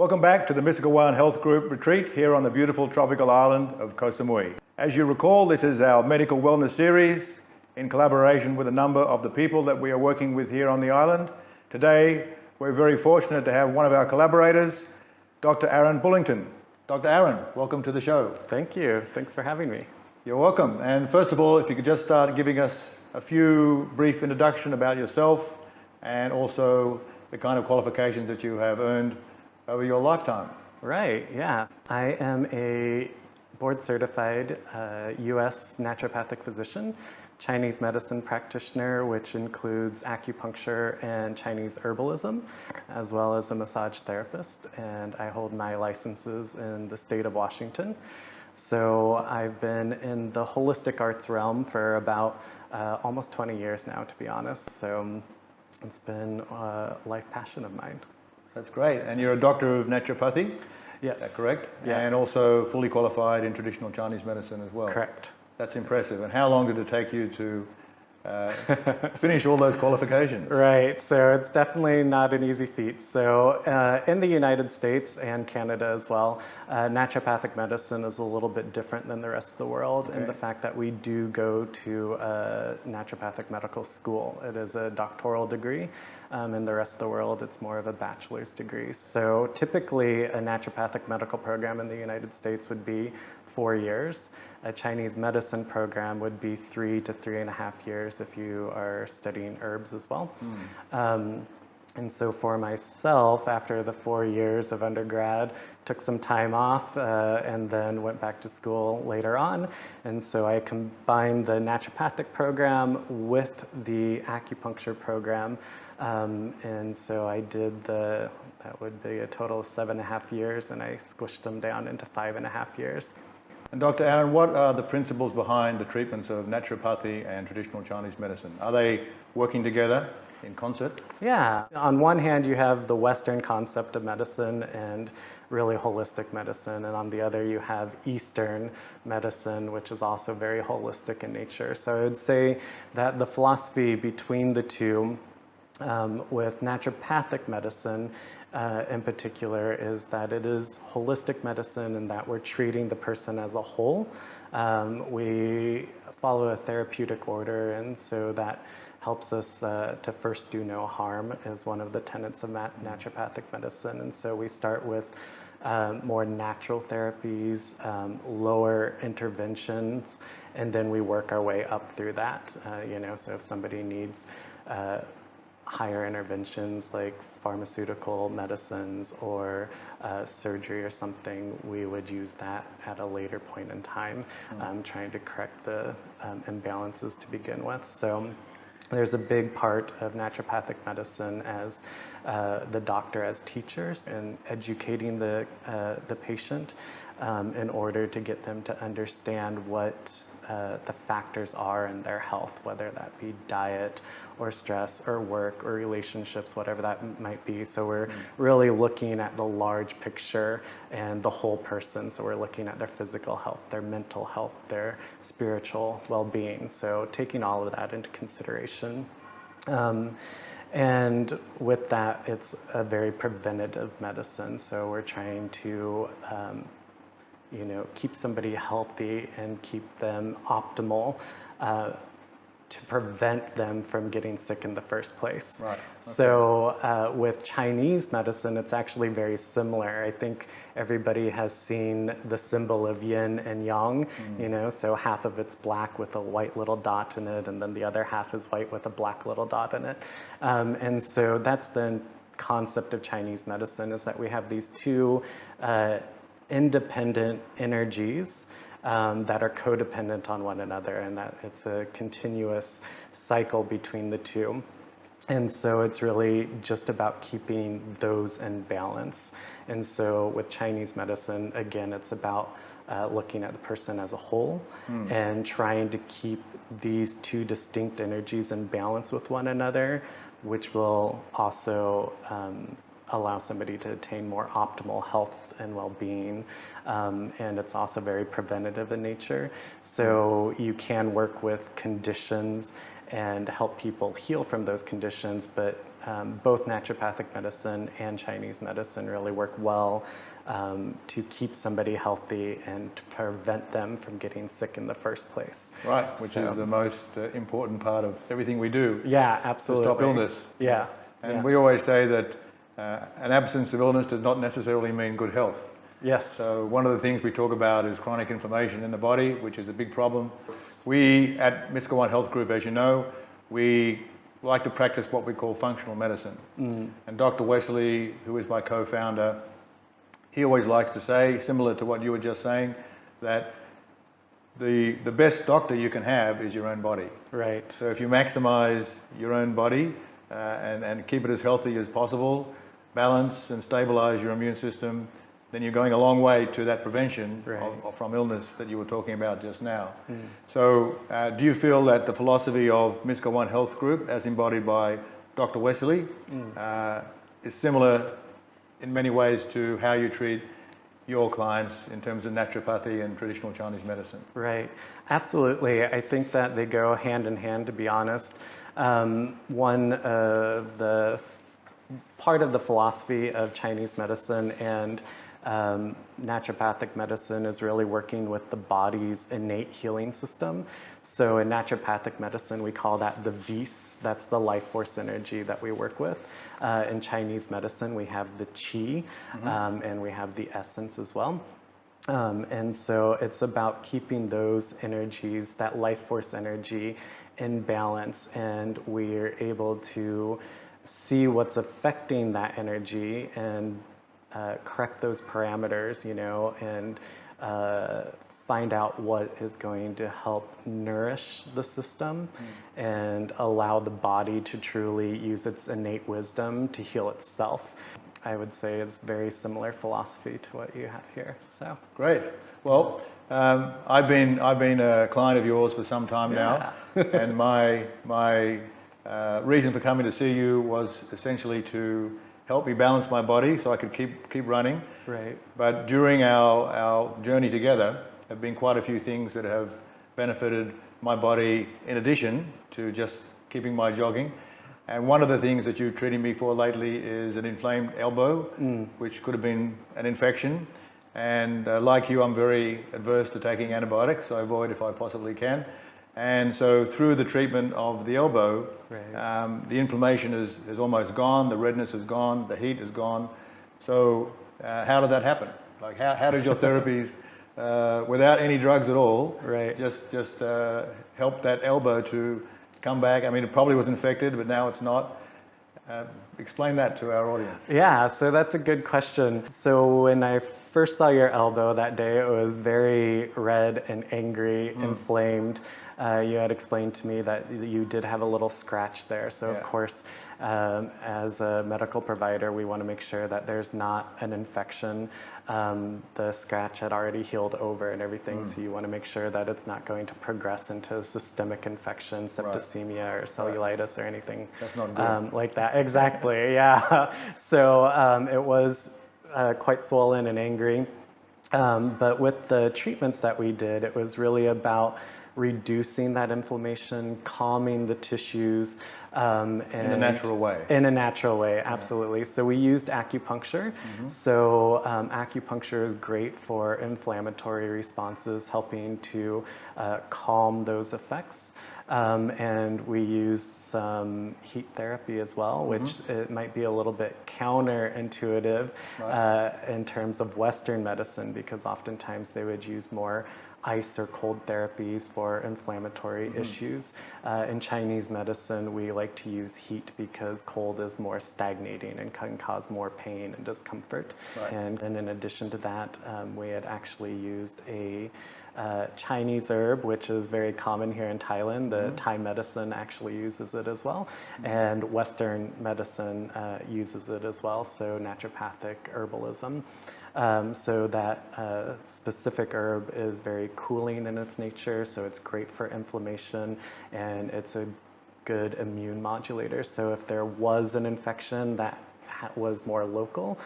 Welcome back to the Miskawaan Health Group retreat here on the beautiful tropical island of Koh Samui. As you recall, this is our medical wellness series in collaboration with a number of the people that we are working with here on the island. Today, we're very fortunate to have one of our collaborators, Dr. Aaron Bullington. Dr. Aaron, welcome to the show. Thank you. Thanks for having me. You're welcome. And first of all, if you could just start giving us a few brief introduction about yourself and also the kind of qualifications that you have earned over your lifetime. Right, yeah. I am a board-certified U.S. naturopathic physician, Chinese medicine practitioner, which includes acupuncture and Chinese herbalism, as well as a massage therapist. And I hold my licenses in the state of Washington. So I've been in the holistic arts realm for about almost 20 years now, to be honest. So it's been a life passion of mine. That's great. And you're a doctor of naturopathy? Yes. Is that correct? Yeah. And also fully qualified in traditional Chinese medicine as well? Correct. That's impressive. And how long did it take you to finish all those qualifications? Right, so it's definitely not an easy feat. So in the United States and Canada as well, naturopathic medicine is a little bit different than the rest of the world in the fact that we do go to a naturopathic medical school. It is a doctoral degree. In the rest of the world, it's more of a bachelor's degree. So typically, a naturopathic medical program in the United States would be 4 years. A Chinese medicine program would be 3 to 3.5 years if you are studying herbs as well. And so for myself, after the 4 years of undergrad, took some time off and then went back to school later on. And so I combined the naturopathic program with the acupuncture program. And so I did that would be a total of 7.5 years, and I squished them down into 5.5 years. And Dr. Aaron, what are the principles behind the treatments of naturopathy and traditional Chinese medicine? Are they working together in concert? Yeah. On one hand, you have the Western concept of medicine and really holistic medicine. And on the other, you have Eastern medicine, which is also very holistic in nature. So I would say that the philosophy between the two with naturopathic medicine in particular is that it is holistic medicine and that we're treating the person as a whole. We follow a therapeutic order, and so that helps us to first do no harm is one of the tenets of naturopathic medicine. And so we start with more natural therapies, lower interventions, and then we work our way up through that. So if somebody needs higher interventions like pharmaceutical medicines or surgery or something, we would use that at a later point in time, trying to correct the imbalances to begin with. So there's a big part of naturopathic medicine as the doctor as teachers and educating the patient in order to get them to understand what the factors are in their health, whether that be diet or stress or work or relationships, whatever that might be. So we're really looking at the large picture and the whole person. So we're looking at their physical health, their mental health, their spiritual well-being. So taking all of that into consideration. And with that, it's a very preventative medicine. So we're trying to keep somebody healthy and keep them optimal to prevent them from getting sick in the first place. Right. Okay. So with Chinese medicine, it's actually very similar. I think everybody has seen the symbol of yin and yang, so half of it's black with a white little dot in it, and then the other half is white with a black little dot in it. And so that's the concept of Chinese medicine, is that we have these two independent energies that are codependent on one another, and that it's a continuous cycle between the two. And so it's really just about keeping those in balance. And so with Chinese medicine, again, it's about looking at the person as a whole and trying to keep these two distinct energies in balance with one another, which will also allow somebody to attain more optimal health and well-being. And it's also very preventative in nature. So you can work with conditions and help people heal from those conditions. But both naturopathic medicine and Chinese medicine really work well to keep somebody healthy and to prevent them from getting sick in the first place. Right, which is the most important part of everything we do. Yeah, absolutely. To stop illness. Yeah. And we always say that an absence of illness does not necessarily mean good health. Yes. So one of the things we talk about is chronic inflammation in the body, which is a big problem. We at Miskawaan Health Group, as you know, we like to practice what we call functional medicine. And Dr. Wesley, who is my co-founder, he always likes to say, similar to what you were just saying, that the best doctor you can have is your own body. Right. So if you maximize your own body and keep it as healthy as possible, balance and stabilize your immune system, then you're going a long way to that prevention from illness that you were talking about just now. So do you feel that the philosophy of Miskawaan Health Group, as embodied by Dr. Wesley, is similar in many ways to how you treat your clients in terms of naturopathy and traditional Chinese medicine? Right, absolutely. I think that they go hand in hand, to be honest. One of the part of the philosophy of Chinese medicine and naturopathic medicine is really working with the body's innate healing system. So in naturopathic medicine, we call that the vis, that's the life force energy that we work with. In Chinese medicine, we have the qi, and we have the essence as well. And so it's about keeping those energies, that life force energy, in balance, and we're able to see what's affecting that energy and correct those parameters, you know, and find out what is going to help nourish the system and allow the body to truly use its innate wisdom to heal itself. I would say it's very similar philosophy to what you have here. So great. Well, I've been a client of yours for some time now, and my reason for coming to see you was essentially to help me balance my body so I could keep running. Right. But during our journey together, have been quite a few things that have benefited my body in addition to just keeping my jogging. And one of the things that you're treating me for lately is an inflamed elbow, which could have been an infection. And like you, I'm very adverse to taking antibiotics. I avoid if I possibly can. And so through the treatment of the elbow, the inflammation is almost gone, the redness is gone, the heat is gone. So how did that happen? Like how did your therapies, without any drugs at all, just help that elbow to come back? I mean, it probably was infected, but now it's not. Explain that to our audience. Yeah, so that's a good question. So when I first saw your elbow that day, it was very red and angry, inflamed. You had explained to me that you did have a little scratch there. So of course, as a medical provider, we want to make sure that there's not an infection. The scratch had already healed over and everything, so you want to make sure that it's not going to progress into systemic infection, septicemia or cellulitis or anything That's not good. like that. Exactly, yeah. So it was quite swollen and angry. But with the treatments that we did, it was really about reducing that inflammation, calming the tissues. And in a natural way. In a natural way, absolutely. So we used acupuncture. So acupuncture is great for inflammatory responses, helping to calm those effects. And we use some heat therapy as well, which it might be a little bit counterintuitive in terms of Western medicine, because oftentimes they would use more ice or cold therapies for inflammatory issues. In Chinese medicine, we like to use heat because cold is more stagnating and can cause more pain and discomfort. And in addition to that, we had actually used a Chinese herb, which is very common here in Thailand. The Thai medicine actually uses it as well, and Western medicine uses it as well, so naturopathic herbalism. So that specific herb is very cooling in its nature, so it's great for inflammation, and it's a good immune modulator. So if there was an infection that was more local,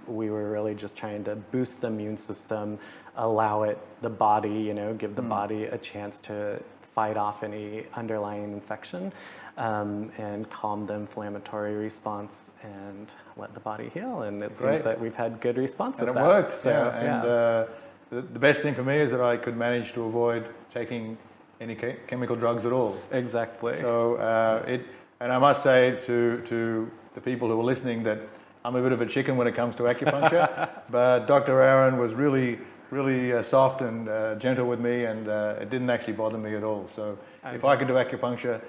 we were really just trying to boost the immune system, allow it, the body, you know, give the body a chance to fight off any underlying infection and calm the inflammatory response and let the body heal. And it seems that we've had good response and with it that. worked. So, yeah. And the best thing for me is that I could manage to avoid taking any chemical drugs at all. Exactly. So and I must say to the people who are listening that I'm a bit of a chicken when it comes to acupuncture, but Dr. Aaron was really soft and gentle with me, and it didn't actually bother me at all. So if I could do acupuncture,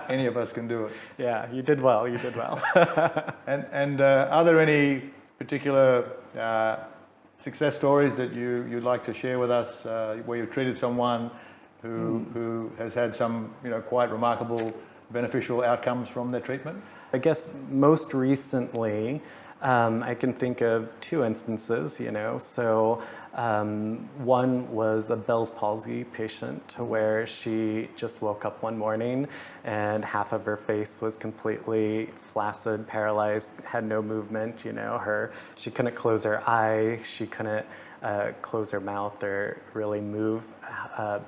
any of us can do it. Yeah, you did well. You did well. And are there any particular success stories that you'd like to share with us, where you've treated someone who has had some quite remarkable beneficial outcomes from their treatment? I guess most recently, I can think of two instances, So one was a Bell's palsy patient where she just woke up one morning and half of her face was completely flaccid, paralyzed, had no movement, she couldn't close her eye, she couldn't close her mouth or really move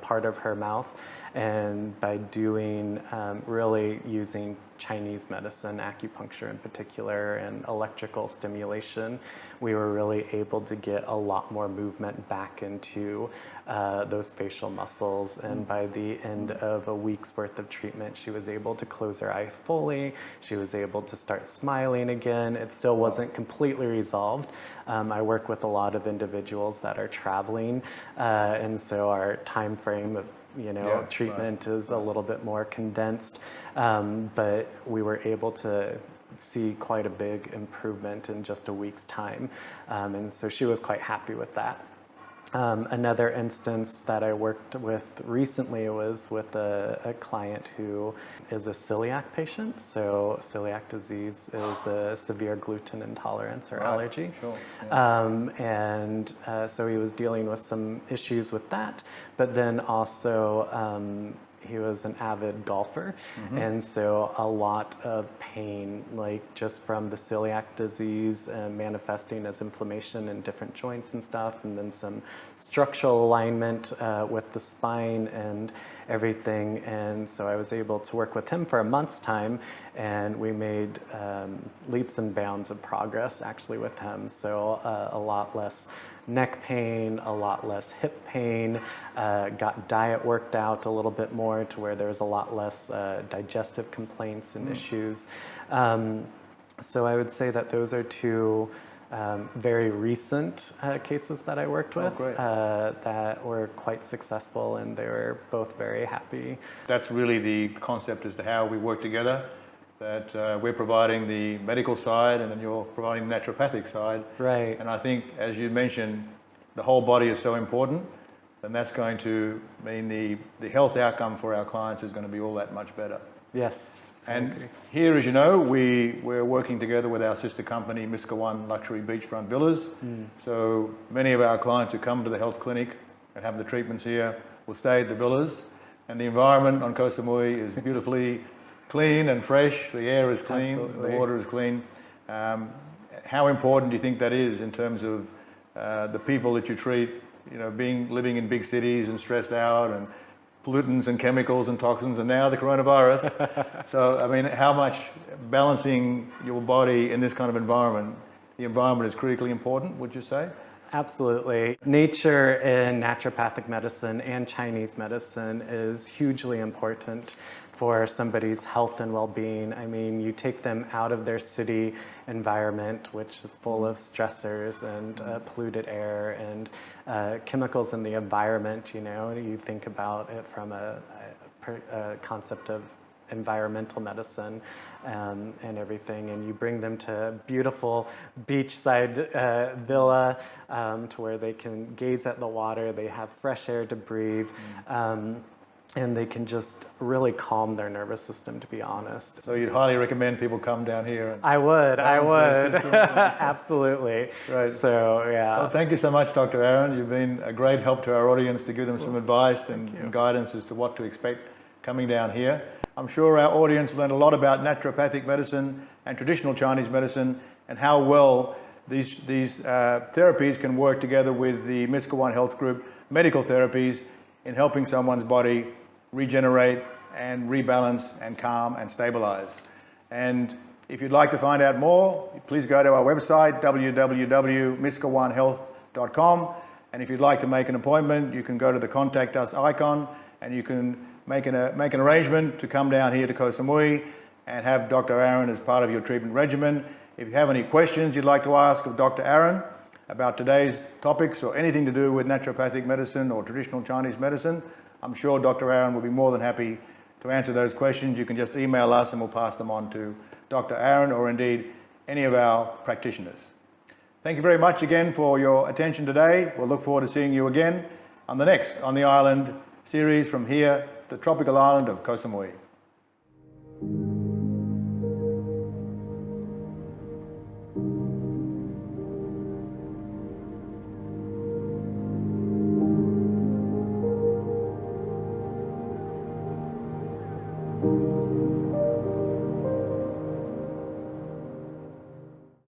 part of her mouth. And by doing, really using Chinese medicine, acupuncture in particular, and electrical stimulation, we were really able to get a lot more movement back into those facial muscles. And by the end of a week's worth of treatment, she was able to close her eye fully. She was able to start smiling again. It still wasn't completely resolved. I work with a lot of individuals that are traveling, and so our time frame of treatment is a little bit more condensed, but we were able to see quite a big improvement in just a week's time, and so she was quite happy with that. Another instance that I worked with recently was with a client who is a celiac patient. So celiac disease is a severe gluten intolerance or allergy. Sure. Yeah. And so he was dealing with some issues with that, but then also he was an avid golfer, and so a lot of pain, like just from the celiac disease manifesting as inflammation in different joints and stuff, and then some structural alignment with the spine and everything. And so I was able to work with him for a month's time, and we made leaps and bounds of progress actually with him. So a lot less neck pain, a lot less hip pain, got diet worked out a little bit more to where there's a lot less digestive complaints and issues. So I would say that those are two very recent cases that I worked with that were quite successful, and they were both very happy. That's really the concept as to how we work together, that we're providing the medical side and then you're providing the naturopathic side. Right. And I think, as you mentioned, the whole body is so important, and that's going to mean the health outcome for our clients is going to be all that much better. Yes. And here, as you know, we're working together with our sister company, Miskawaan Luxury Beachfront Villas. So many of our clients who come to the health clinic and have the treatments here will stay at the villas. And the environment on Koh Samui is beautifully clean and fresh. The air is clean, the water is clean. How important do you think that is in terms of the people that you treat, living in big cities and stressed out and pollutants and chemicals and toxins, and now the coronavirus. So, I mean, how much balancing your body in this kind of environment, the environment is critically important, would you say? Absolutely. Nature in naturopathic medicine and Chinese medicine is hugely important for somebody's health and well-being. I mean, you take them out of their city environment, which is full of stressors and polluted air and chemicals in the environment, you think about it from a concept of environmental medicine and everything, and you bring them to a beautiful beachside villa to where they can gaze at the water, they have fresh air to breathe, and they can just really calm their nervous system, to be honest. So you'd highly recommend people come down here? I would. Absolutely. Right. So, yeah. Well, thank you so much, Dr. Aaron. You've been a great help to our audience to give them some advice and guidance as to what to expect coming down here. I'm sure our audience learned a lot about naturopathic medicine and traditional Chinese medicine and how well these therapies can work together with the Miskawaan Health Group medical therapies in helping someone's body regenerate and rebalance and calm and stabilize. And if you'd like to find out more, please go to our website, www.miskawaanhealth.com. And if you'd like to make an appointment, you can go to the Contact Us icon and you can make an arrangement to come down here to Koh Samui and have Dr. Aaron as part of your treatment regimen. If you have any questions you'd like to ask of Dr. Aaron about today's topics or anything to do with naturopathic medicine or traditional Chinese medicine, I'm sure Dr. Aaron will be more than happy to answer those questions. You can just email us and we'll pass them on to Dr. Aaron or indeed any of our practitioners. Thank you very much again for your attention today. We'll look forward to seeing you again on the next On the Island series from here, the tropical island of Koh Samui.